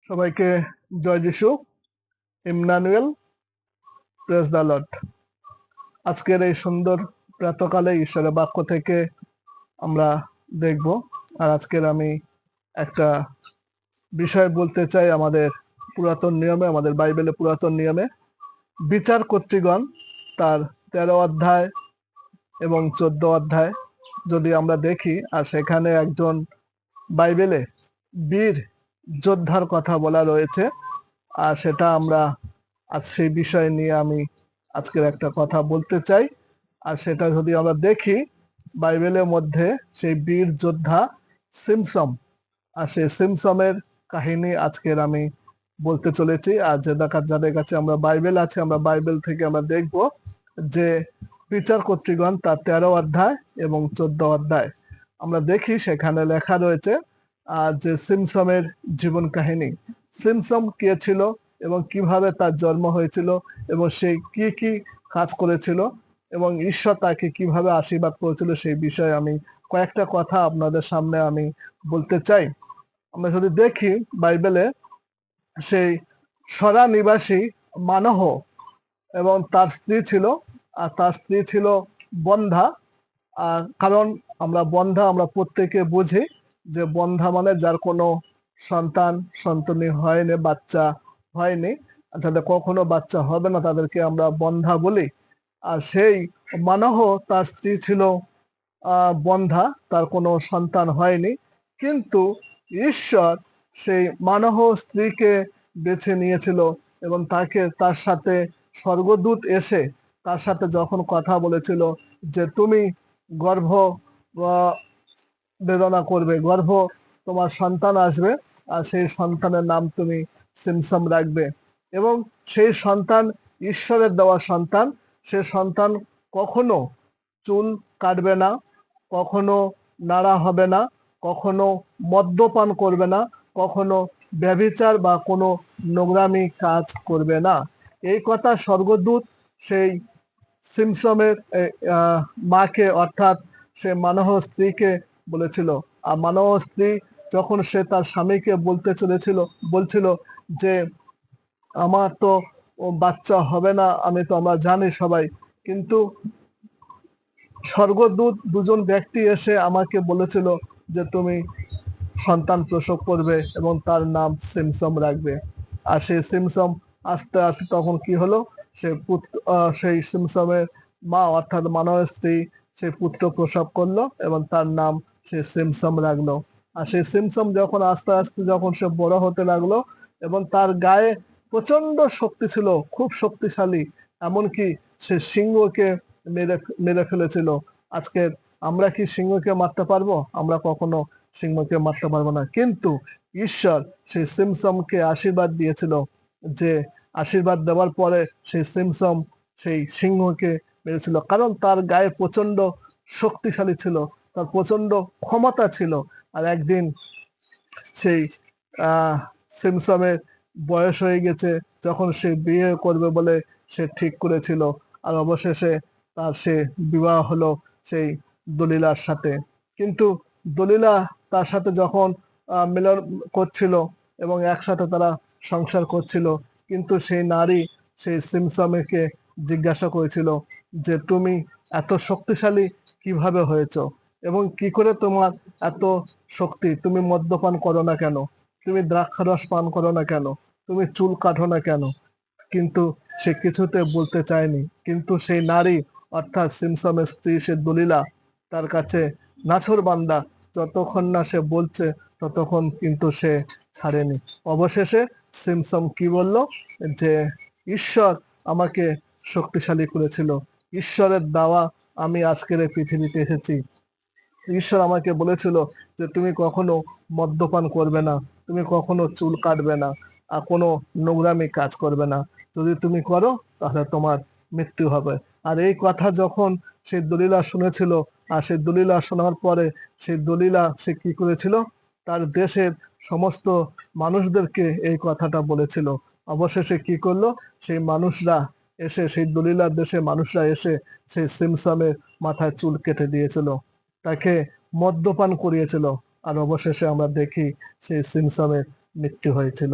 সবাইকে জয় যিশু। Emmanuel, praise the Lord. আজকের এই সুন্দর প্রাতকালে ঈশ্বরের বাক্য থেকে আমরা দেখব। আর আজকের আমি একটা বিষয় বলতে চাই। আমাদের পুরাতন নিয়মে, আমাদের বাইবেলে পুরাতন নিয়মে বিচার কর্তৃগণ তার 13 অধ্যায় এবং 14 অধ্যায় যদি আমরা দেখি, আর সেখানে একজন বাইবেলে বীর যোদ্ধার কথা বলা রয়েছে। আর সেটা আমরা আজ সেই বিষয় নিয়ে আমি আজকের একটা কথা বলতে চাই। আর সেটা যদি আমরা দেখি বাইবেলের মধ্যে, সেই বীর যোদ্ধা সিমসম, আর সেই সিমসমের কাহিনী আজকের আমি বলতে চলেছি। আর যাদের কাছে আমরা বাইবেল আছে, আমরা বাইবেল থেকে আমরা দেখব যে বিচার কর্তৃগণ তার 13 অধ্যায় এবং 14 অধ্যায় আমরা দেখি, সেখানে লেখা রয়েছে যে সিমসমের জীবন কাহিনী। সিমসম কে ছিল এবং কিভাবে তার জন্ম হয়েছিল এবং সে কি কি কাজ করেছিল এবং ঈশ্বর তাকে কিভাবে আশীর্বাদ করেছিল, সেই বিষয়ে আমি কয়েকটা কথা আপনাদের সামনে আমি বলতে চাই। আমরা যদি দেখি বাইবেলে, সেই সরা নিবাসী মানহ এবং তার স্ত্রী ছিল, আর তার স্ত্রী ছিল বন্ধা। কারণ আমরা প্রত্যেকে বুঝি যে বন্ধা মানে যার কোনো সন্তানী হয়নি, বাচ্চা হয়নি, যাদের কখনো বাচ্চা হবে না, তাদেরকে আমরা বন্ধা বলি। আর সেই মানহ, তার স্ত্রী ছিল বন্ধা, তার কোনো সন্তান হয়নি। কিন্তু ঈশ্বর সেই মানহ স্ত্রীকে বেছে নিয়েছিল এবং তার সাথে স্বর্গদূত এসে তার সাথে যখন কথা বলেছিল যে তুমি গর্ভ বেদনা করবে, তোমার সন্তান আসবে, আর সেই সন্তানের নাম তুমি সিমসম রাখবে। এবং সেই সন্তান ঈশ্বরের দেওয়া সন্তান। সে সন্তান কখনো চুল কাটবে না, কখনো নাড়া হবে না, কখনো মদ্যপান করবে না, কখনো ব্যভিচার বা কোনো নোংরামি কাজ করবে না। এই কথা স্বর্গদূত সেই সিমসমের মাকে, অর্থাৎ সে মানহ স্ত্রীকে বলেছিল। আর মানহ স্ত্রী যখন সে তার স্বামীকে বলছিল যে আমার তো বাচ্চা হবে না, আমরা জানি সবাই, কিন্তু স্বর্গদূত দুজন ব্যক্তি এসে আমাকে বলেছিল যে তুমি সন্তান প্রসব করবে এবং তার নাম সিমসম রাখবে। আর সেই সিমসম আস্তে আস্তে তখন কি হলো, সেই সিমসমের মা, অর্থাৎ মানবের স্ত্রী, সেই পুত্র প্রসব করলো এবং তার নাম সে সিমসম রাখলো। আর সেই সিমসম যখন আস্তে আস্তে যখন সে বড় হতে লাগলো এবং তার গায়ে প্রচন্ড শক্তি ছিল, খুব শক্তিশালী, এমনকি সে সিংহকে মেরে ফেলেছিল। আজকে আমরা কি সিংহকে মারতে পারবো? আমরা কখনো সিংহকে মারতে পারবো না। কিন্তু ঈশ্বর সেই সিমসমকে আশীর্বাদ দিয়েছিল, যে আশীর্বাদ দেওয়ার পরে সেই সিমসম সেই সিংহকে মেরেছিল, কারণ তার গায়ে প্রচন্ড শক্তিশালী ছিল, তার প্রচন্ড ক্ষমতা ছিল। আর একদিন সেই সিমসমের বয়স হয়ে গেছে, যখন সে বিয়ে করবে বলে সে ঠিক করেছিল। আর অবশেষে সে বিবাহ হলো সেই দলিলার সাথে। কিন্তু দলিলা তার সাথে যখন মিলন করছিল এবং একসাথে তারা সংসার করছিল, কিন্তু সেই নারী সেই সিমসমকে জিজ্ঞাসা করেছিল যে তুমি এত শক্তিশালী কিভাবে হয়েছ এবং কি করে তোমার এত শক্তি? তুমি মদ্যপান করো না কেন? তুমি দ্রাক্ষারস পান করো না কেন? তুমি চুল কাটো না কেন? কিন্তু সে কিছুতে বলতে চায়নি। কিন্তু সেই নারী, অর্থাৎ সিমসমের স্ত্রী, সে দলিলা, তার কাছে নাছোড়বান্দা, যতক্ষণ না সে বলছে ততক্ষণ কিন্তু সে ছাড়েনি। অবশেষে সিমসম কি বলল, যে ঈশ্বর আমাকে শক্তিশালী করেছিল, ঈশ্বরের দেওয়া আমি আজকের এই পৃথিবীতে এসেছি। ঈশ্বর আমাকে বলেছিল যে তুমি কখনো মদ্যপান করবে না, তুমি কখনো চুল কাটবে না, আর কোনো নোংরামি কাজ করবে না। যদি তুমি করো তাহলে তোমার মৃত্যু হবে। আর এই কথা যখন সেই দলিলা শুনেছিল, আর সেই দলিলা শোনার পরে সেই দলিলা সে কি করেছিল, তার দেশের সমস্ত মানুষদেরকে এই কথাটা বলেছিল। অবশেষে কি করলো, সেই মানুষরা এসে, সেই দলিলার দেশে মানুষরা এসে সেই সিমসমের মাথায় চুল কেটে দিয়েছিল, তাকে মদ্যপান করিয়েছিল। আর অবশেষে আমরা দেখি সেই সিমসমের মৃত্যু হয়েছিল।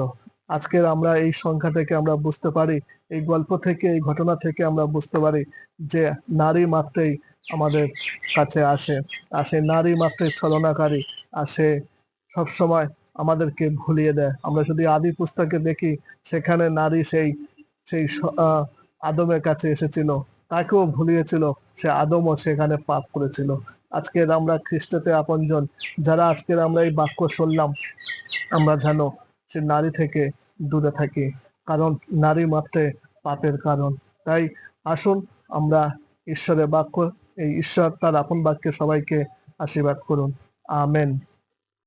আজকের আমরা এই সংখ্যা থেকে আমরা বুঝতে পারি, এই গল্প থেকে, এই ঘটনা থেকে আমরা বুঝতে পারি যে নারী মাত্রেই আমাদের কাছে আসে, আর সেই নারী মাত্রেই ছলনাকারী, আর সে সবসময় আমাদেরকে ভুলিয়ে দেয়। আমরা যদি আদি পুস্তকে দেখি, সেখানে নারী সেই সেই আদমের কাছে এসেছিল, তাকেও ভুলিয়েছিল, সে আদমও সেখানে পাপ করেছিল। আজকের আমরা খ্রিস্টতে আপনজন যারা আজকের আমরা এই বাক্য শুনলাম, আমরা যেন সে নারী থেকে দূরে থাকি, কারণ নারী মাত্রে পাপের কারণ। তাই আসুন আমরা ঈশ্বরের বাক্য, এই ঈশ্বর তার আপন বাক্যে সবাইকে আশীর্বাদ করুন। আমেন।